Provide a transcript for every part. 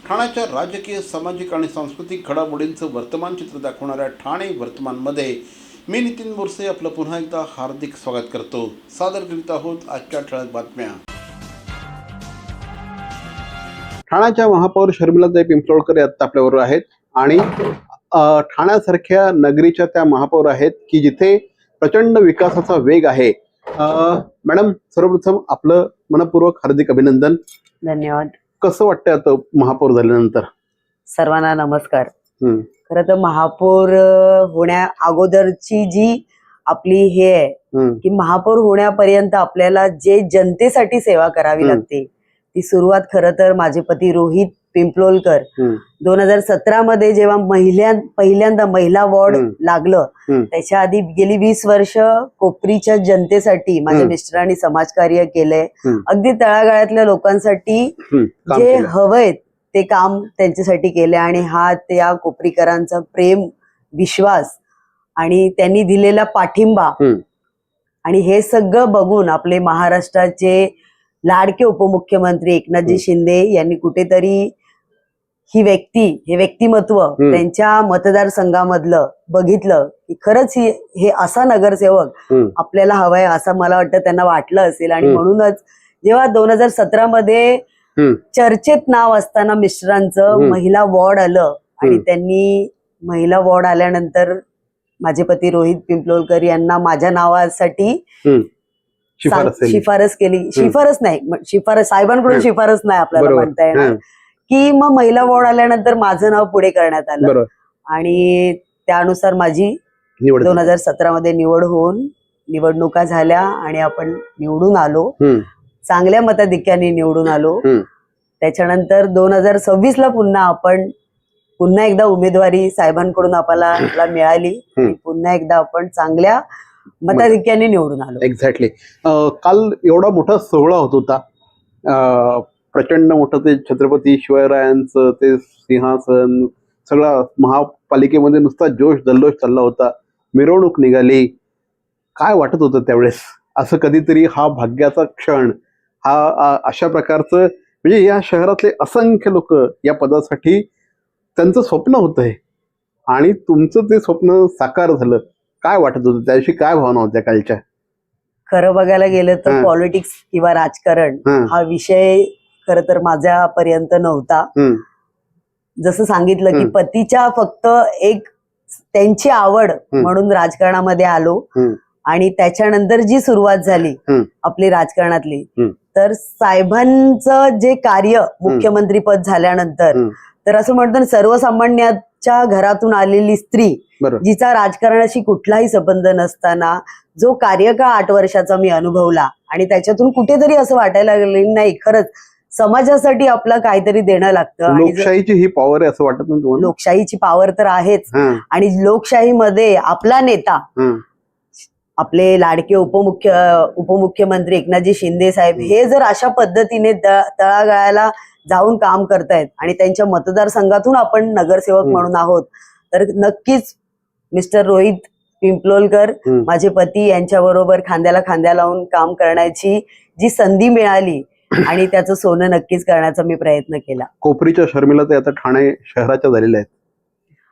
ठाण्याच्या राजकीय, सामाजिक आणि सांस्कृतिक घडामोडींचं वर्तमान चित्र दाखवणाऱ्या ठाणे वर्तमानमध्ये मी नितीन बोरसे आपलं पुन्हा एकदा हार्दिक स्वागत करतो. सादर करीत आहोत आजच्या ठळक बातम्या. ठाण्याच्या महापौर शर्मिलाताई पिंपळकर आता आपल्याबरोबर आहेत आणि ठाण्यासारख्या नगरीच्या त्या महापौर आहेत की जिथे प्रचंड विकासाचा वेग आहे. मॅडम, सर्वप्रथम आपलं मनपूर्वक हार्दिक अभिनंदन. धन्यवाद. कसं वाटतंय आता महापौर झाल्यानंतर? सर्वांना नमस्कार. खरं तर महापौर होण्या अगोदरची जी आपली हे आहे की महापौर होण्यापर्यंत आपल्याला जे जनतेसाठी सेवा करावी लागते ती सुरुवात खरं तर माझे पती रोहित पिंपलोलकर 2017 मध्ये जेव्हा पहिल्यांदा महिला वॉर्ड लागलं त्याच्या आधी गेली 20 वर्ष कोपरीच्या जनतेसाठी माझ्या मिस्टरांनी समाजकार्य केलंय. अगदी तळागाळातल्या लोकांसाठी जे हवंय ते काम त्यांच्यासाठी केले आणि हा त्या कोपरीकरांचा प्रेम, विश्वास आणि त्यांनी दिलेला पाठिंबा आणि हे सगळं बघून आपले महाराष्ट्राचे लाडके उपमुख्यमंत्री एकनाथजी शिंदे यांनी कुठेतरी हे व्यक्तिमत्व त्यांच्या मतदारसंघामधलं बघितलं की खरंच हे असा नगरसेवक आपल्याला हवाय असं मला वाटतं त्यांना वाटलं असेल. आणि म्हणूनच जेव्हा 2017 मध्ये चर्चेत नाव असताना मिस्टरांचं महिला वॉर्ड आलं आणि त्यांनी महिला वॉर्ड आल्यानंतर माझे पती रोहित पिंपलोलकर यांना माझ्या नावासाठी शिफारस केली. शिफारस साहेबांकडून शिफारस नाही आपल्याला म्हणता येणार की मग महिला वॉर्ड आल्यानंतर माझं नाव पुढे करण्यात आलं आणि त्यानुसार माझी 2017 मध्ये निवड होऊन निवडणुका झाल्या आणि आपण निवडून आलो. चांगल्या मताधिक्याने निवडून आलो. त्याच्यानंतर 2026 ला पुन्हा एकदा उमेदवारी साहेबांकडून आपल्याला मिळाली. पुन्हा एकदा आपण चांगल्या मताधिक्याने निवडून आलो. एक्झॅक्टली. काल एवढा मोठा सोहळा होत होता, प्रचंड मोठं ते छत्रपती शिवरायांचं ते सिंहासन, सगळा महापालिकेमध्ये नुसता जोश जल्लोष चालला होता, मिरवणूक निघाली. काय वाटत होतं त्यावेळेस? असं कधीतरी हा भाग्याचा क्षण, हा अशा प्रकारचं म्हणजे या शहरातले असंख्य लोक या पदासाठी त्यांचं स्वप्न होतंय आणि तुमचं ते स्वप्न साकार झालं. काय वाटत होतं त्याविषयी? काय भावना होत्या कालच्या? खरं बघायला गेलं तर पॉलिटिक्स किंवा राजकारण हा विषय खरं तर माझ्यापर्यंत नव्हता. जसं सांगितलं की पतीच्या फक्त एक त्यांची आवड म्हणून राजकारणामध्ये आलो आणि त्याच्यानंतर जी सुरुवात झाली आपली राजकारणातली, तर साहेबांचं जे कार्य मुख्यमंत्री पद झाल्यानंतर तर असं म्हणतो सर्वसामान्याच्या घरातून आलेली स्त्री जिचा राजकारणाशी कुठलाही संबंध नसताना जो कार्यकाळ 8 वर्षाचा मी अनुभवला आणि त्याच्यातून कुठेतरी असं वाटायला लागलं नाही खरंच समाजासाठी आपलं काहीतरी देणं लागतं. लोकशाहीची ही पॉवर आहे असं वाटत नाही तुम्हाला? लोकशाहीची पॉवर तर आहेच आणि लोकशाहीमध्ये आपला नेता आपले लाडके उपमुख्यमंत्री एकनाथजी शिंदे साहेब हे जर अशा पद्धतीने तळागाळाला जाऊन काम करतायत आणि त्यांच्या मतदारसंघातून आपण नगरसेवक म्हणून आहोत तर नक्कीच मिस्टर रोहित पिंपलोलकर माझे पती यांच्याबरोबर खांद्याला खांद्या लावून काम करण्याची जी संधी मिळाली आणि त्याचं सोनं नक्कीच करण्याचा मी प्रयत्न केला. कोपरीच्या शर्मिलाताई आता ठाणे शहराच्या झालेल्या आहेत,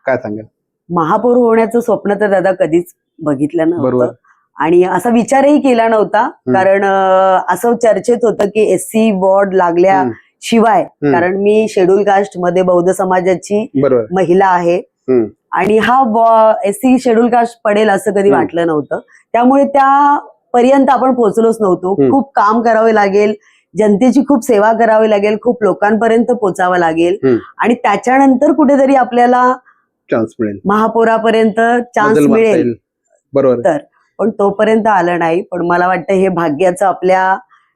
काय सांगाल? महापौर होण्याचं स्वप्न तर दादा कधीच बघितलं नव्हतं आणि असा विचारही केला नव्हता. कारण असं चर्चेत होतं की SC वॉर्ड लागल्याशिवाय, कारण मी शेड्यूल कास्ट मध्ये बौद्ध समाजाची महिला आहे आणि हा SC शेड्यूल कास्ट पडेल असं कधी वाटलं नव्हतं. त्यामुळे त्यापर्यंत आपण पोहोचलोच नव्हतो. खूप काम करावे लागेल, जनतेची खूप सेवा करावी लागेल, खूप लोकांपर्यंत पोहोचावं लागेल आणि त्याच्यानंतर कुठेतरी आपल्याला चान्स मिळेल, महापौरापर्यंत चान्स मिळेल. तर पण तोपर्यंत आलं नाही. पण मला वाटतं हे भाग्याचं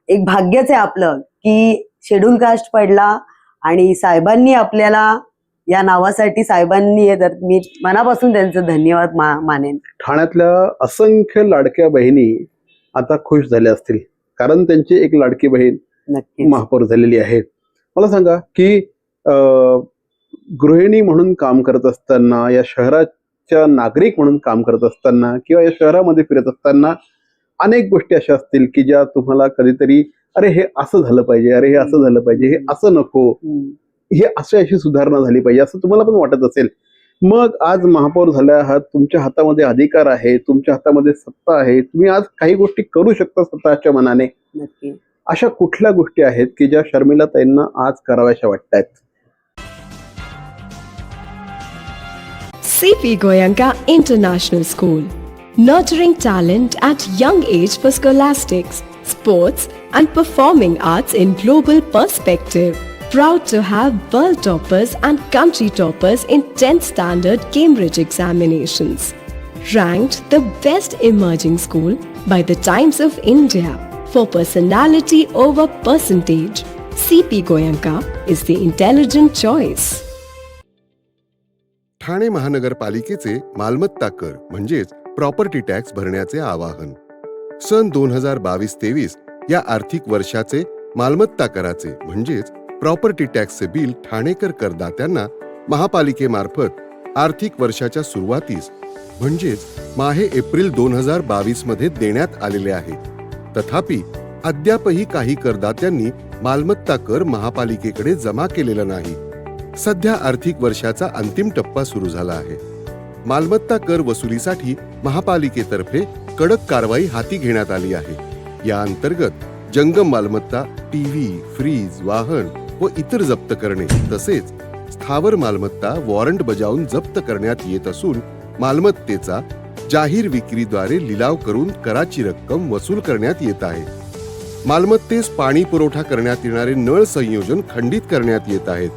एक भाग्यच आहे आपलं की शेड्यूल कास्ट पडला आणि साहेबांनी आपल्याला या नावासाठी तर मी मनापासून त्यांचं धन्यवाद मानेन. ठाण्यातल्या असंख्य लाडक्या बहिणी आता खुश झाल्या असतील कारण त्यांची एक लाडकी बहीण महापौर झालेली आहे. मला सांगा की गृहिणी म्हणून काम करत असताना, या शहराच्या नागरिक म्हणून काम करत असताना किंवा या शहरामध्ये फिरत असताना अनेक गोष्टी अशा असतील की ज्या तुम्हाला कधीतरी अरे हे असं झालं पाहिजे, अरे हे असं झालं पाहिजे, हे असं नको, हे अशी सुधारणा झाली पाहिजे असं तुम्हाला पण वाटत असेल. मग आज महापौर झाल्या आहात, तुमच्या हातामध्ये अधिकार आहे, तुमच्या हातामध्ये सत्ता आहे, तुम्ही आज काही गोष्टी करू शकता स्वतःच्या मनाने. नक्की. अशा कुठल्या गोष्टी आहेत की ज्या शर्मिलाताईंना आज कराव्याशा वाटतायत? CP Goenka International School, nurturing talent at young age for scholastics, sports and performing arts in global perspective. Proud to have world toppers and country toppers in 10th standard Cambridge examinations. Ranked the best emerging school by the Times of India for personality over percentage. CP Goenka is the intelligent choice. Thane महानगरपालिकेचे मालमत्ता कर म्हणजेच property tax भरण्याचे आवाहन. सन 2022-23 या आर्थिक वर्षाचे मालमत्ता कराचे म्हणजेच प्रॉपर्टी टॅक्सचे बिल ठाणेकर करदात्यांना महापालिकेमार्फत आर्थिक वर्षाच्या सुरुवातीस म्हणजेच माहे एप्रिल 2022 मध्ये देण्यात आलेले आहे. तथापि अद्यापही काही करदात्यांनी मालमत्ता कर महापालिकेकडे जमा केलेला नाही. सध्या आर्थिक वर्षाचा अंतिम टप्पा सुरू झाला आहे. मालमत्ता कर वसुलीसाठी महापालिकेतर्फे कडक कारवाई हाती घेण्यात आली आहे. या अंतर्गत जंगम मालमत्ता, टीव्ही, फ्रीज, वाहन व इतर जप्त करणे तसेच स्थावर मालमत्ता वॉरंट बजावून जप्त करण्यात येत असून मालमत्तेचा जाहीर विक्रीद्वारे लिलाव करून कराची रक्कम वसूल करण्यात येत आहे. मालमत्तेस पाणी पुरवठा करण्यात येणारे नळ संयोजन खंडित करण्यात येत आहेत.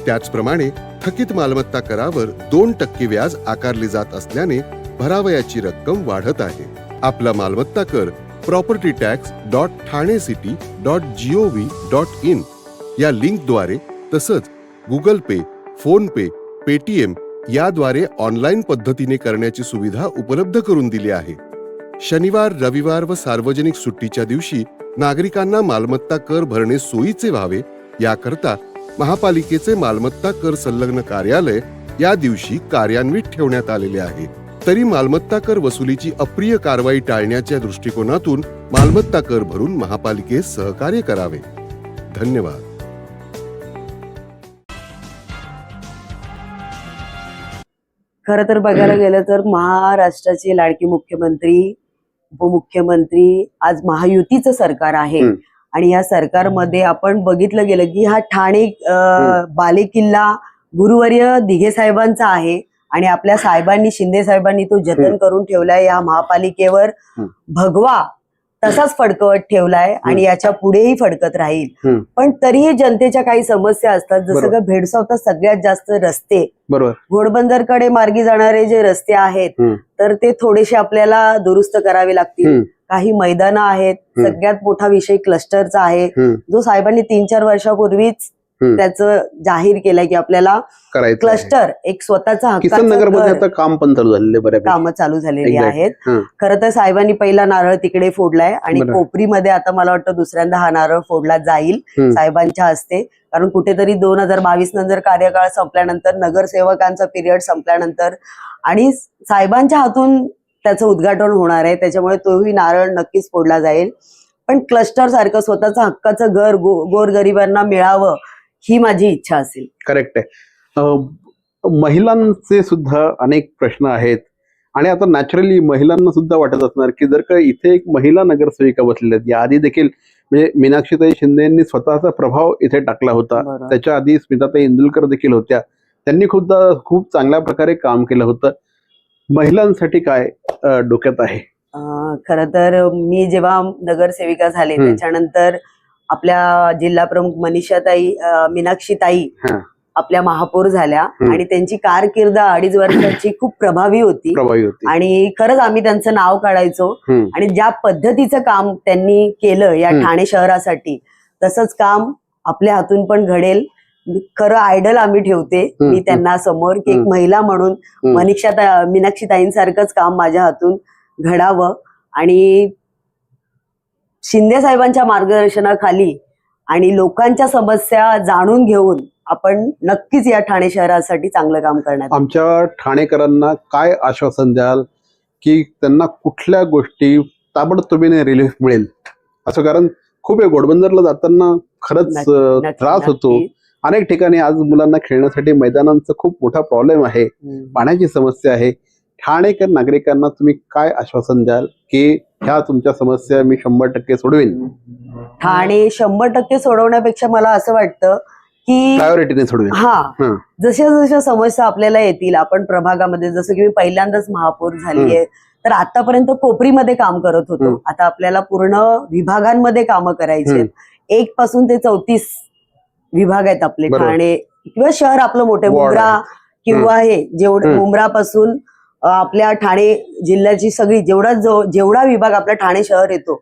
त्याचप्रमाणे थकीत मालमत्ता करावर 2% व्याज आकारले जात असल्याने भरावयाची रक्कम वाढत आहे. आपला मालमत्ता कर propertytax.thanecity.gov.in या लिंकद्वारे तसंच गुगल पे, फोन पे, पेटीएम याद्वारे ऑनलाईन पद्धतीने करण्याची सुविधा उपलब्ध करून दिली आहे. शनिवार, रविवार व सार्वजनिक सुट्टीच्या दिवशी नागरिकांना मालमत्ता कर भरणे सोयीचे व्हावे याकरता महापालिकेचे मालमत्ता कर संलग्न कार्यालय या दिवशी कार्यान्वित ठेवण्यात आलेले आहे. तरी मालमत्ता कर वसुलीची अप्रिय कारवाई टाळण्याच्या दृष्टिकोनातून मालमत्ता कर भरून महापालिकेस सहकार्य करावे. धन्यवाद. खरं तर बघायला गेलं तर महाराष्ट्राचे लाडके मुख्यमंत्री, उपमुख्यमंत्री आज महायुतीचं सरकार आहे. आणि या सरकारमध्ये आपण बघितलं गेलं की हा ठाणे बालेकिल्ला गुरुवर्य दिघे साहेबांचा आहे आणि आपल्या साहेबांनी, शिंदे साहेबांनी तो जतन करून ठेवलाय. या महापालिकेवर भगवा तसाच फडकवत ठेवलाय आणि याच्या पुढेही फडकत राहील. पण तरीही जनतेच्या काही समस्या असतात, जसं का भेडसावतात सगळ्यात जास्त रस्ते. बरोबर. घोडबंदरकडे मार्गी जाणारे जे रस्ते आहेत तर ते थोडेसे आपल्याला दुरुस्त करावे लागतील. काही मैदानं आहेत. सगळ्यात मोठा विषय क्लस्टरचा आहे, जो साहेबांनी 3-4 वर्षापूर्वीच त्याचं जाहीर केलंय की आपल्याला क्लस्टर एक स्वतःचा हक्काचं काम पण चालू झालेले, बऱ्यापैकी कामं चालू झालेली आहेत. खरं तर साहेबांनी पहिला नारळ तिकडे फोडलाय आणि कोपरीमध्ये आता मला वाटतं दुसऱ्यांदा हा नारळ फोडला जाईल साहेबांच्या हस्ते. कारण कुठेतरी 2022 नंतर कार्यकाळ संपल्यानंतर, नगरसेवकांचा पिरियड संपल्यानंतर आणि साहेबांच्या हातून त्याचं उद्घाटन होणार आहे, त्याच्यामुळे तोही नारळ नक्कीच फोडला जाईल. पण क्लस्टर सारखं स्वतःचं हक्काचं घर गोरगरिबांना मिळावं ही माझी इच्छा असेल. करेक्ट आहे. महिलांचे सुद्धा अनेक प्रश्न आहेत आणि आता नॅचरली महिलांना सुद्धा वाटत असणार की जर का इथे एक महिला नगरसेविका बसलेल्या आहेत. याआधी देखील म्हणजे मीनाक्षीताई शिंदेंनी स्वतःचा प्रभाव इथे टाकला होता. त्याच्या आधी स्मिताताई इंदुलकर देखील होत्या. त्यांनी खूप चांगल्या प्रकारे काम केलं होतं. महिलांसाठी काय डोक्यात आहे? खरं तर मी जेव्हा नगरसेविका झाले त्याच्यानंतर आपल्या जिल्हा प्रमुख मीनाक्षीताई आपल्या महापौर झाल्या आणि त्यांची कारकीर्द 2.5 वर्षाची खूप प्रभावी होती आणि खरंच आम्ही त्यांचं नाव काढायचो. आणि ज्या पद्धतीचं काम त्यांनी केलं या ठाणे शहरासाठी तसंच काम आपल्या हातून पण घडेल. खरं आयडल आम्ही ठेवते मी त्यांना समोर की एक महिला म्हणून मीनाक्षीताईंसारखंच काम माझ्या हातून घडावं आणि शिंदे साहेबांच्या मार्गदर्शनाखाली आणि लोकांच्या समस्या जाणून घेऊन आपण नक्कीच या ठाणे शहरासाठी चांगलं काम करणार. आमच्या ठाणेकरांना काय आश्वासन द्याल की त्यांना कुठल्या गोष्टी ताबडतोबीने रिलीफ मिळेल असं? कारण खूप घोडबंदरला जाताना खरंच त्रास होतो अनेक ठिकाणी आज मुलांना खेळण्यासाठी मैदानांचा खूप मोठा प्रॉब्लेम आहे, पाण्याची समस्या आहे. ठाणेकर नागरिकांना तुम्ही काय आश्वासन द्याल की ह्या तुमच्या समस्या मी 100% सोडवेन? ठाणे 100% सोडवण्यापेक्षा मला असं वाटतं की प्रायोरिटीने सोडवेन. हा, जशा जशा समस्या आपल्याला येतील, आपण प्रभागामध्ये, जसं की मी पहिल्यांदाच महापौर झालीये, तर आतापर्यंत कोपरीमध्ये काम करत होतो. आता आपल्याला पूर्ण विभागांमध्ये कामं करायची आहेत. 1 पासून ते 34 विभाग आहेत आपले. ठाणे किंवा शहर आपलं मोठे, मुंब्रा किंवा हे जेवढं मुंब्रापासून आपल्या ठाणे जिल्ह्याची सगळी जेवढा विभाग आपला ठाणे शहर येतो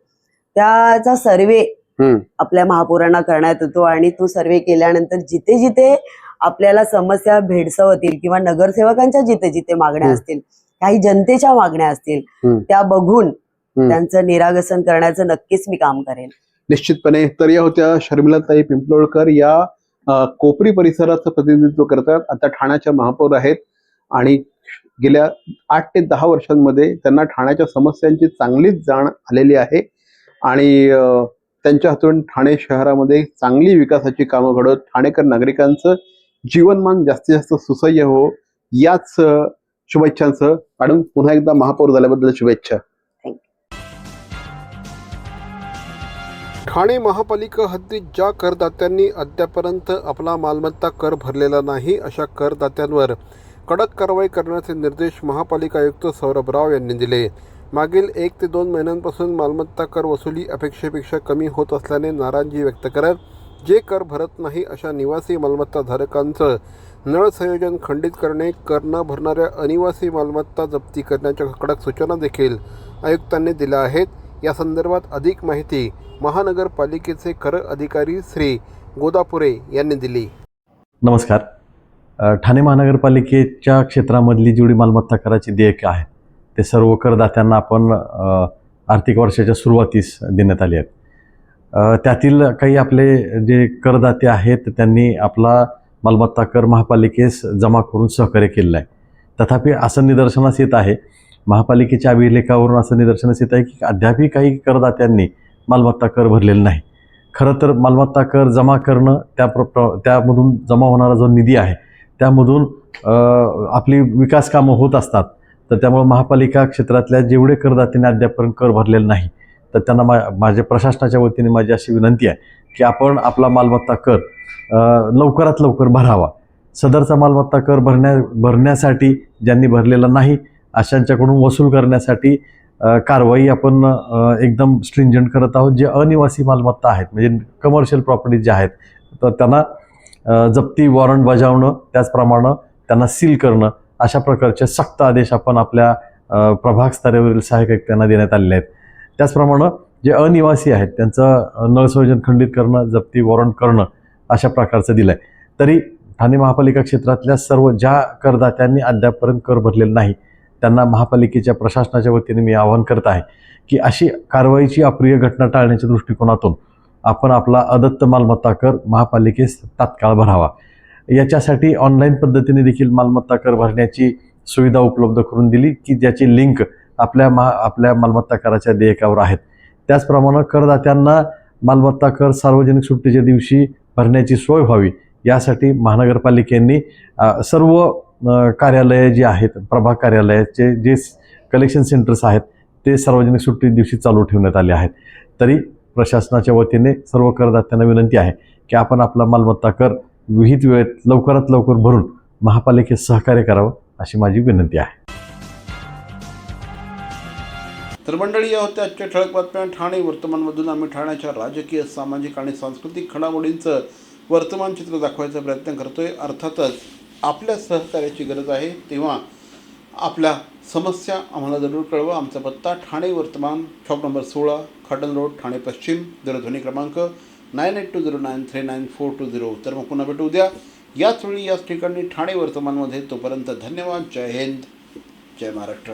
त्याचा सर्वे आपल्या महापौरांना करण्यात येतो. आणि तो सर्वे केल्यानंतर जिथे जिथे आपल्याला समस्या भेडसावतील किंवा नगरसेवकांच्या जिथे जिथे मागण्या असतील, काही जनतेच्या मागण्या असतील, त्या बघून त्यांचं निराकरण करण्याचं नक्कीच मी काम करेन. निश्चितपणे. तर या होत्या शर्मिलाताई पिंपलोळकर, या कोपरी परिसराचं प्रतिनिधित्व करतात. आता ठाण्याच्या महापौर आहेत आणि गेल्या 8 ते 10 वर्षांमध्ये त्यांना ठाण्याच्या समस्यांची चांगलीच जाण आलेली आहे आणि त्यांच्या हातून ठाणे शहरामध्ये चांगली विकासाची कामं घडत ठाणेकर नागरिकांचं जीवनमान जास्तीत जास्त सुसह्य हो, याच शुभेच्छांसह मॅडम पुन्हा एकदा महापौर झाल्याबद्दल शुभेच्छा. ठाणे महापालिका हद्दीत ज्या करदात्यांनी अद्यापर्यंत आपला मालमत्ता कर भरलेला नाही अशा करदात्यांवर कडक कारवाई करण्याचे निर्देश महापालिका आयुक्त सौरभ राव यांनी दिले. मागील 1 ते 2 महिन्यांपासून मालमत्ता कर वसुली अपेक्षेपेक्षा कमी होत असल्याने नाराजी व्यक्त करत जे कर भरत नाही अशा निवासी मालमत्ताधारकांचं नळ संयोजन खंडित करणे, कर न भरणाऱ्या अनिवासी मालमत्ता जप्ती करण्याच्या कडक सूचना देखील आयुक्तांनी दिल्या आहेत. या संदर्भात अधिक माहिती महानगरपालिकेचे कर अधिकारी श्री गोदापुरे यांनी दिली. नमस्कार. ठाणे महानगरपालिकेच्या क्षेत्रामधली जेवढी मालमत्ता कराची देयके आहेत ते सर्व करदात्यांना आपण आर्थिक वर्षाच्या सुरुवातीस देण्यात आली आहेत. त्यातील काही आपले जे करदाते आहेत त्यांनी आपला मालमत्ता कर महापालिकेस जमा करून सहकार्य केलेलं आहे. तथापि असं निदर्शनास येत आहे, महापालिकेच्या अभिलेखावरून असं निदर्शनास येत आहे की अद्यापही काही करदात्यांनी मालमत्ता कर भरलेला नाही. खरं तर मालमत्ता कर जमा करणं, त्यामधून जमा होणारा जो निधी आहे त्यामधून आपली विकास कामं होत असतात. तर त्यामुळे महापालिका क्षेत्रातल्या जेवढे करदात्यांनी अद्यापर्यंत कर भरलेला नाही तर त्यांना माझ्या प्रशासनाच्या वतीने माझी अशी विनंती आहे की आपण आपला मालमत्ता कर लवकरात लवकर भरावा. सदरचा मालमत्ता कर भरण्यासाठी ज्यांनी भरलेला नाही अशांच्याकडून वसूल करण्यासाठी कारवाई आपण एकदम स्ट्रिंजंट करत आहोत. जे अनिवासी मालमत्ता आहेत म्हणजे कमर्शियल प्रॉपर्टीज ज्या आहेत तर त्यांना जप्ती वॉरंट बजावणं, त्याचप्रमाणे त्यांना सील करणं, अशा प्रकारचे सक्त आदेश आपण आपल्या प्रभाग स्तरावरील सहाय्यक आयुक्तांना देण्यात आलेले आहेत. त्याचप्रमाणे जे अनिवासी आहेत त्यांचं नळसंयोजन खंडित करणं, जप्ती वॉरंट करणं अशा प्रकारचं दिलं आहे. तरी ठाणे महापालिका क्षेत्रातल्या सर्व ज्या करदात्यांनी अद्यापर्यंत कर भरलेला नाही त्यांना महापालिकेच्या प्रशासनाच्या वतीने मी आवाहन करत आहे की अशी कारवाईची अप्रिय घटना टाळण्याच्या दृष्टिकोनातून आपण आपला अदत्त मालमत्ता कर महापालिकेस तात्काळ भरावा. याच्यासाठी ऑनलाईन पद्धतीने देखील मालमत्ता कर भरण्याची सुविधा उपलब्ध करून दिली की ज्याची लिंक आपल्या मालमत्ता कराच्या देयकावर आहेत. त्याचप्रमाणे करदात्यांना मालमत्ता कर सार्वजनिक सुट्टीच्या दिवशी भरण्याची सोय व्हावी यासाठी महानगरपालिकेने सर्व कार्यालये जी आहेत, प्रभाग कार्यालयाचे जे कलेक्शन सेंटर्स आहेत ते सार्वजनिक सुट्टी दिवशी चालू ठेवण्यात आले आहेत. तरी प्रशासनाच्या वतीने सर्व करदात्यांना विनंती आहे की आपण आपला मालमत्ता कर विहित वेळेत लवकरात लवकर भरून महापालिकेत सहकार्य करावं अशी माझी विनंती आहे. तर मंडळी, या होत्या आजच्या ठळक बातम्या. ठाणे वर्तमानमधून आम्ही ठाण्याच्या राजकीय, सामाजिक आणि सांस्कृतिक घडामोडींचं वर्तमान चित्र दाखवायचा प्रयत्न करतोय. अर्थातच आपल्या सहकार्याची गरज आहे, तेव्हा आपल्या समस्या आम्हाला जरूर कळवा. आमचा पत्ता ठाणे वर्तमान, शॉप नंबर 16, खाडल रोड, ठाणे पश्चिम. दूरध्वनी क्रमांक 9820939420. तर मग पुन्हा भेटू उद्या याच वेळी याच ठिकाणी ठाणे वर्तमानमध्ये. तोपर्यंत धन्यवाद. जय हिंद, जय महाराष्ट्र.